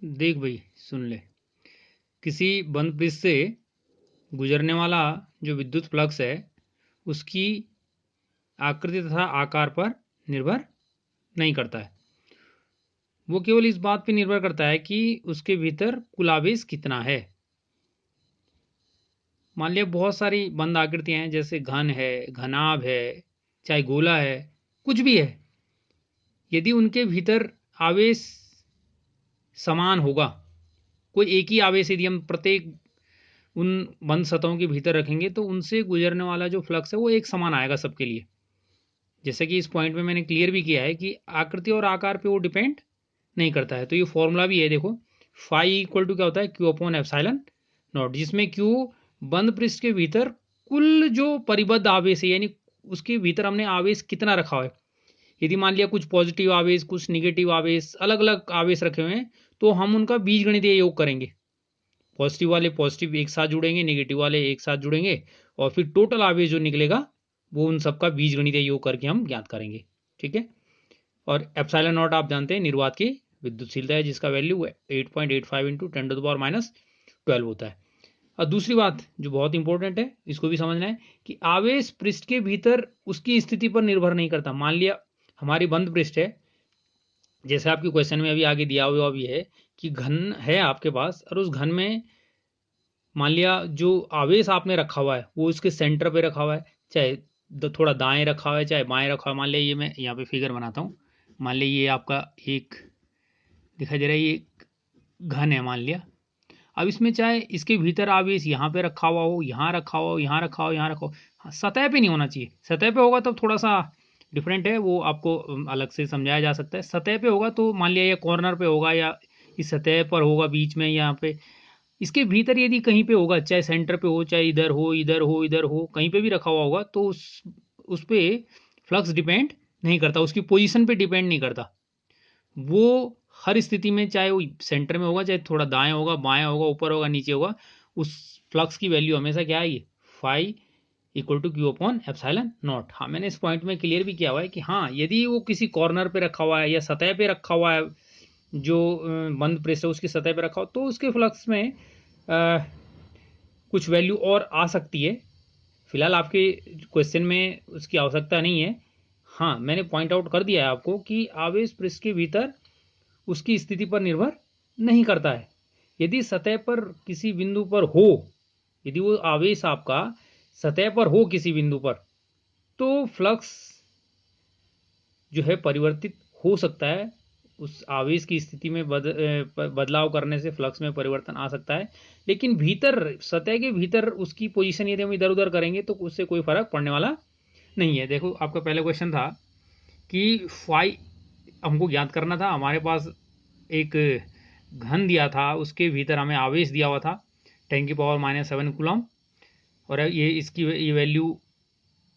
देख भाई सुन ले, किसी बंद पृष्ठ से गुजरने वाला जो विद्युत फ्लक्स है उसकी आकृति तथा आकार पर निर्भर नहीं करता है। वो केवल इस बात पर निर्भर करता है कि उसके भीतर कुल आवेश कितना है। मान लिया बहुत सारी बंद आकृतियां हैं, जैसे घन है, घनाभ है, चाहे गोला है, कुछ भी है। यदि उनके भीतर आवेश समान होगा, कोई एक ही आवेश यदि हम प्रत्येक उन बंद सतहों के भीतर रखेंगे तो उनसे गुजरने वाला जो फ्लक्स है वो एक समान आएगा सबके लिए। जैसे कि इस पॉइंट में मैंने क्लियर भी किया है कि आकृति और आकार पे वो डिपेंड नहीं करता है। तो ये फॉर्मूला भी है, देखो फाई इक्वल टू क्या होता है, क्यू अपॉन एप्सिलॉन नॉट, जिसमें क्यू बंद पृष्ठ के भीतर कुल जो परिबद्ध आवेश है, यानी उसके भीतर हमने आवेश कितना रखा हुआ है। यदि मान लिया कुछ पॉजिटिव आवेश, कुछ निगेटिव आवेश, अलग अलग आवेश रखे हुए हैं, तो हम उनका बीजगणितीय योग करेंगे। पॉजिटिव वाले पॉजिटिव एक साथ जुड़ेंगे, नेगेटिव वाले एक साथ जुड़ेंगे, और फिर टोटल आवेश जो निकलेगा वो उन सबका बीजगणितीय योग करके हम ज्ञात करेंगे। ठीक है। और एप्सिलॉन नॉट आप जानते हैं निर्वात की विद्युतशीलता है, जिसका वैल्यू 8.85 इंटू 10⁻⁻12 होता है। और दूसरी बात जो बहुत इंपॉर्टेंट है, इसको भी समझना है कि आवेश पृष्ठ के भीतर उसकी स्थिति पर निर्भर नहीं करता। मान लिया हमारी बंद पृष्ठ है, जैसे आपके क्वेश्चन में अभी आगे दिया हुआ भी है कि घन है आपके पास, और उस घन में मान लिया जो आवेश आपने रखा हुआ है वो उसके सेंटर पे रखा हुआ है, चाहे थोड़ा दाएं रखा हुआ है चाहे बाएं रखा हुआ है। मान लिया ये मैं यहाँ पे फिगर बनाता हूँ, मान लिया ये आपका एक दिखाई दे रहा है, ये घन है मान लिया। अब इसमें चाहे इसके भीतर आवेश यहाँ पे रखा हुआ हो, यहाँ रखा हुआ हो, यहाँ रखा हो, यहाँ रखा हो, हाँ, सतह पे नहीं होना चाहिए। सतह पे होगा तब थोड़ा सा डिफरेंट है, वो आपको अलग से समझाया जा सकता है। सतह पे होगा तो मान लिया ये कॉर्नर पे होगा या इस सतह पर होगा बीच में, यहाँ पे इसके भीतर यदि कहीं पे होगा, चाहे सेंटर पे हो, चाहे इधर हो, इधर हो, इधर हो, कहीं पे भी रखा हुआ होगा, तो उस पे फ्लक्स डिपेंड नहीं करता, उसकी पोजीशन पे डिपेंड नहीं करता। वो हर स्थिति में, चाहे वो सेंटर में होगा, चाहे थोड़ा दाएं होगा, बाएं होगा, ऊपर होगा, नीचे होगा, उस फ्लक्स की वैल्यू हमेशा क्या आएगी, phi equal to Q upon epsilon naught. हाँ, मैंने इस पॉइंट में क्लियर भी किया हुआ है कि हाँ, यदि वो किसी कॉर्नर पे रखा हुआ है या सतह पे रखा हुआ है, जो बंद प्रेस है उसकी सतह पे रखा हो, तो उसके फ्लक्स में कुछ वैल्यू और आ सकती है। फिलहाल आपके क्वेश्चन में उसकी आवश्यकता नहीं है। हाँ, मैंने पॉइंट आउट कर दिया है आपको कि आवेश पृष्ठ के भीतर उसकी स्थिति पर निर्भर नहीं करता है। यदि सतह पर किसी बिंदु पर हो, यदि वो आवेश आपका सतह पर हो किसी बिंदु पर, तो फ्लक्स जो है परिवर्तित हो सकता है। उस आवेश की स्थिति में बदलाव करने से फ्लक्स में परिवर्तन आ सकता है, लेकिन भीतर सतह के भीतर उसकी पोजीशन यदि हम इधर उधर करेंगे तो उससे कोई फर्क पड़ने वाला नहीं है। देखो आपका पहला क्वेश्चन था कि फाई हमको ज्ञात करना था, हमारे पास एक घन दिया था, उसके भीतर हमें आवेश दिया हुआ था 10⁻⁻7 कूलम, और ये इसकी ये वैल्यू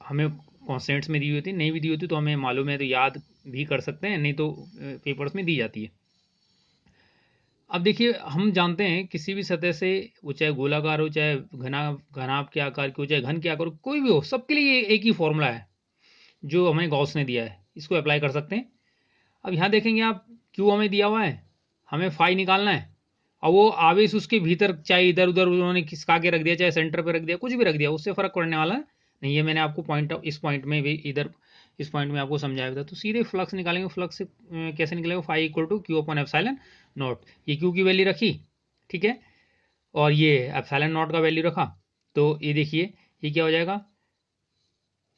हमें कॉन्स्टेंट्स में दी हुई थी। नहीं भी दी होती तो हमें मालूम है तो याद भी कर सकते हैं, नहीं तो पेपर्स में दी जाती है। अब देखिए, हम जानते हैं किसी भी सतह से, वो चाहे गोलाकार हो, चाहे घनाभ के आकार की हो, चाहे घन के आकार हो, कोई भी हो, सबके लिए एक ही फॉर्मूला है जो हमें गॉस ने दिया है, इसको अप्लाई कर सकते हैं। अब यहाँ देखेंगे आप, क्यू हमें दिया हुआ है, हमें फाई निकालना है, और वो आवेश उसके भीतर चाहे इधर उधर उन्होंने खिसका के रख दिया, चाहे सेंटर पे रख दिया, कुछ भी रख दिया, उससे फर्क पड़ने वाला नहीं है। मैंने आपको इस पॉइंट में भी इधर इस पॉइंट में आपको समझाया था। तो सीधे फ्लक्स निकालेंगे, फ्लक्स से कैसे निकलेगा, phi equal to Q upon epsilon naught. ये क्यू की वैल्यू रखी, ठीक है, और ये एप्सिलॉन नॉट का वैल्यू रखा, तो ये देखिए ये क्या हो जाएगा,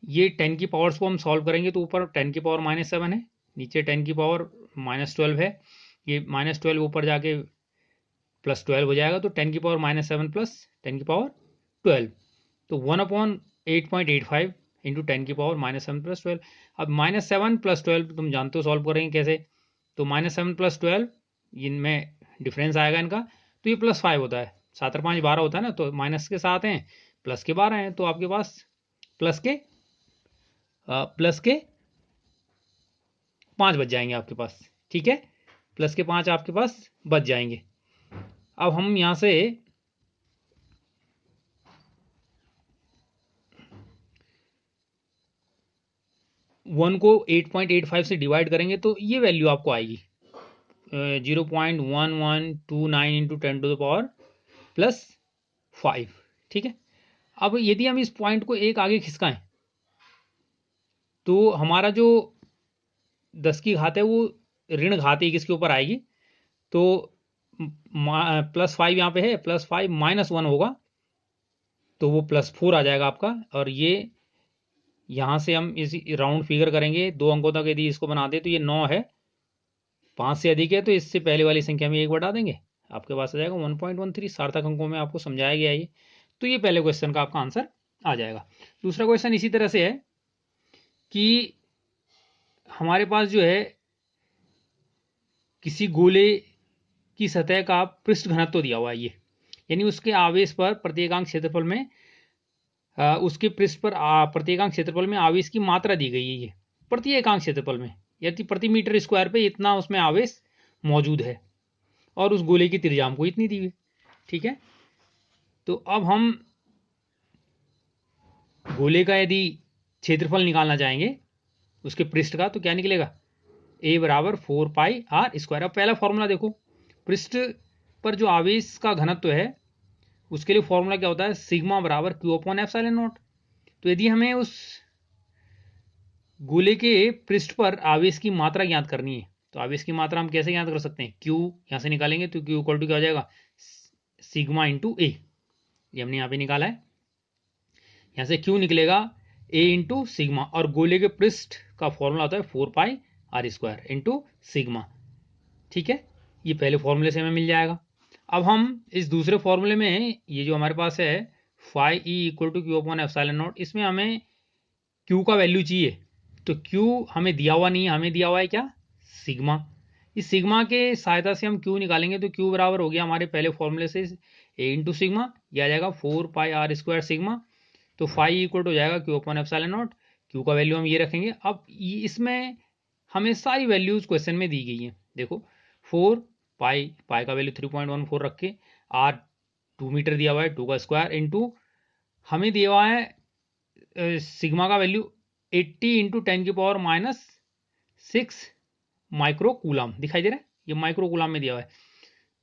ये 10 की पावर्स को हम सॉल्व करेंगे तो ऊपर 10⁻⁻7 है, नीचे 10⁻⁻12 है, ये -12 ऊपर जाके +12 हो जाएगा, तो 10⁻⁻7 प्लस 10⁻12, तो 1/8.85 इंटू 10⁻⁻7 प्लस 12। अब -7 + 12 तुम जानते हो सॉल्व करेंगे कैसे, तो -7 + 12 इनमें डिफरेंस आएगा इनका, तो ये +5 होता है, 7 और 5 12 होता है ना, तो माइनस के 7 हैं, प्लस के 12 हैं, तो आपके पास प्लस के 5 बच जाएंगे आपके पास। ठीक है, प्लस के 5 आपके पास बच जाएंगे। अब हम यहां से वन को 8.85 से डिवाइड करेंगे तो ये वैल्यू आपको आएगी, 0.1129 इंटू 10⁻⁵ ठीक है। अब यदि हम इस पॉइंट को एक आगे खिसकाएं तो हमारा जो 10 की घात है वो ऋण घात 1 इसके ऊपर आएगी, तो +5 यहाँ पे है, +5 -1 होगा तो वो +4 आ जाएगा आपका। और ये यहाँ से हम इस राउंड फिगर करेंगे 2 अंकों तक, यदि इसको बना दे तो ये 9 है, 5 से अधिक है तो इससे पहले वाली संख्या में 1 बढ़ा देंगे, आपके पास आ जाएगा 1.13। सार्थक अंकों में आपको समझाया गया ये। तो ये पहले क्वेश्चन का आपका आंसर आ जाएगा। दूसरा क्वेश्चन इसी तरह से है कि हमारे पास जो है किसी गोले की सतह का पृष्ठ घनत्व दिया हुआ है ये, यानी उसके आवेश पर प्रत्येकांक क्षेत्रफल में उसके पृष्ठ पर प्रत्येकांक क्षेत्रफल में आवेश की मात्रा दी गई है ये प्रत्येकांक क्षेत्रफल में, यदि प्रति मीटर स्क्वायर पे इतना उसमें आवेश मौजूद है और उस गोले की त्रिज्या हमको इतनी दी हुई, ठीक है। तो अब हम गोले का यदि क्षेत्रफल निकालना चाहेंगे उसके पृष्ठ का तो क्या निकलेगा, a बराबर 4πr²। अब पहला फॉर्मूला देखो, पृष्ठ पर जो आवेश का घनत्व है उसके लिए फॉर्मूला क्या होता है, सिग्मा बराबर Q/ε0। तो यदि हमें उस गोले के पृष्ठ पर आवेश की मात्रा ज्ञात करनी है तो आवेश की मात्रा हम कैसे ज्ञात कर सकते हैं, Q यहां से निकालेंगे तो Q इक्वल टू क्या हो जाएगा, सिग्मा इंटू ए, ये हमने यहाँ पे निकाला है, यहां से Q निकलेगा a इंटू सिग्मा, और गोले के पृष्ठ का फॉर्मूला होता है 4πr² इंटू सिग्मा, ठीक है। ये पहले फॉर्मूले से हमें मिल जाएगा। अब हम इस दूसरे फॉर्मूले में ये जो हमारे पास है φe इक्वल टू Q/ε0, इसमें हमें Q का वैल्यू चाहिए, तो Q हमें दिया हुआ नहीं है, हमें दिया हुआ है क्या, सिग्मा। इस सिग्मा के सहायता से हम Q निकालेंगे तो Q बराबर हो गया हमारे पहले फॉर्मूले से a इंटू सिग्मा, यह आ जाएगा 4πr² सिग्मा, तो फाई इक्वल टू हो जाएगा Q/ε0। Q का वैल्यू हम ये रखेंगे। अब इसमें हमें सारी वैल्यूज क्वेश्चन में दी गई हैं, देखो 4 पाई का वैल्यू 3.14 रख के, r 2 मीटर दिया हुआ है, 2 का स्क्वायर इंटू हमें दिया हुआ है सिग्मा का वैल्यू 80 इंटू 10⁻⁶ माइक्रो कूलाम दिखाई दे रहा है, ये माइक्रो कूलाम में दिया हुआ है।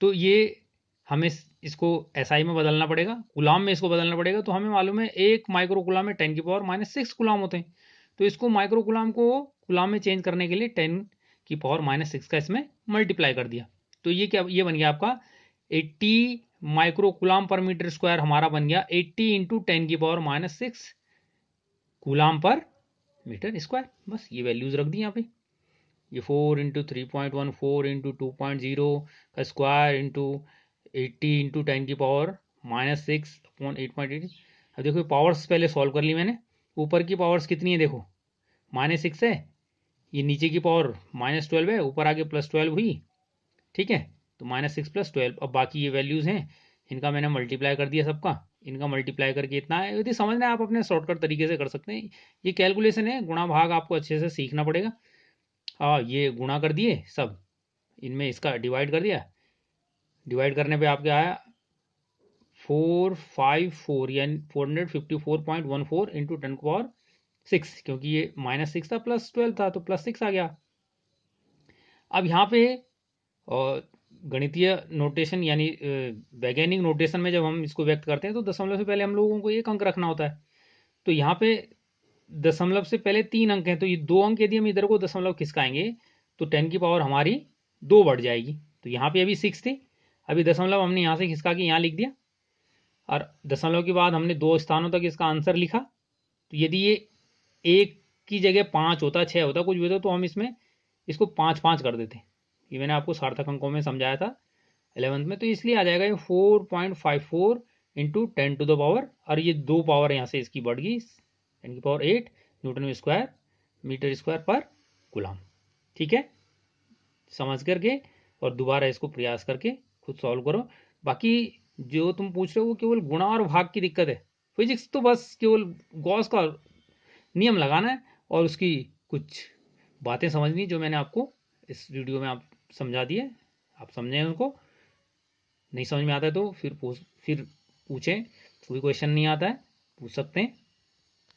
तो ये हमें इसको एसआई में बदलना पड़ेगा, कूलाम में इसको बदलना पड़ेगा। तो हमें मालूम है 1 माइक्रो कूलाम में 10⁻⁶ कूलाम होते हैं, तो इसको माइक्रो कूलाम को कूलाम में चेंज करने के लिए 10⁻⁻6 का इसमें मल्टीप्लाई कर दिया, तो ये क्या, ये बन गया आपका 80 माइक्रो कूलाम पर मीटर स्क्वायर, हमारा बन गया 80 इंटू 10⁻⁶ कूलाम पर मीटर स्क्वायर। बस ये वैल्यूज रख दी यहाँ पे, ये 4 इंटू 3.14 इंटू 2.0 का स्क्वायर इंटू 80 इंटू 10⁻⁻6/8.8। अब देखो पावर्स पहले सॉल्व कर ली मैंने, ऊपर की पावर्स कितनी है देखो, -6 है, ये नीचे की पावर -12 है, ऊपर आगे +12 हुई, ठीक है, तो -6 + 12। अब बाकी ये वैल्यूज हैं, इनका मैंने मल्टीप्लाई कर दिया सबका, इनका मल्टीप्लाई करके इतना है। यदि समझना है आप अपने शॉर्टकट तरीके से कर सकते हैं, ये कैलकुलेशन है, गुणा भाग आपको अच्छे से सीखना पड़ेगा। ये गुणा कर दिए सब, इनमें इसका डिवाइड कर दिया, डिवाइड करने पे आपके आया 454 यानी 454.14 इंटू 10⁻⁶, क्योंकि ये -6 था +12 था तो +6 आ गया। अब यहाँ पे गणितीय नोटेशन यानी वैज्ञानिक नोटेशन में जब हम इसको व्यक्त करते हैं तो दशमलव से पहले हम लोगों को 1 अंक रखना होता है। तो यहाँ पे दशमलव से पहले 3 अंक हैं, तो ये 2 अंक यदि हम इधर को दशमलव खिसकाएंगे तो 10 की पावर हमारी 2 बढ़ जाएगी। तो यहाँ पे अभी 6 थी, अभी दशमलव हमने यहाँ से खिसका के यहाँ लिख दिया, और दशमलव के बाद हमने 2 स्थानों तक इसका आंसर लिखा। तो यदि ये 1 की जगह 5 होता, 6 होता, कुछ भी होता, तो हम इसमें इसको 5-5 कर देते। ये मैंने आपको सार्थक अंकों में समझाया था 11th में, तो इसलिए आ जाएगा ये 4.54 इंटू 10⁻, और ये 2 पावर यहाँ से इसकी बढ़ गई 10⁸ न्यूटन स्क्वायर मीटर स्क्वायर पर कूलाम, ठीक है। समझ करके और दोबारा इसको प्रयास करके खुद सॉल्व करो। बाकी जो तुम पूछ रहे हो वो केवल गुणा और भाग की दिक्कत है, फिजिक्स तो बस केवल गॉस का नियम लगाना है और उसकी कुछ बातें समझनी जो मैंने आपको इस वीडियो में आप समझा दिए, आप समझें उनको। नहीं समझ में आता है तो फिर पूछें, कोई क्वेश्चन नहीं आता है पूछ सकते हैं।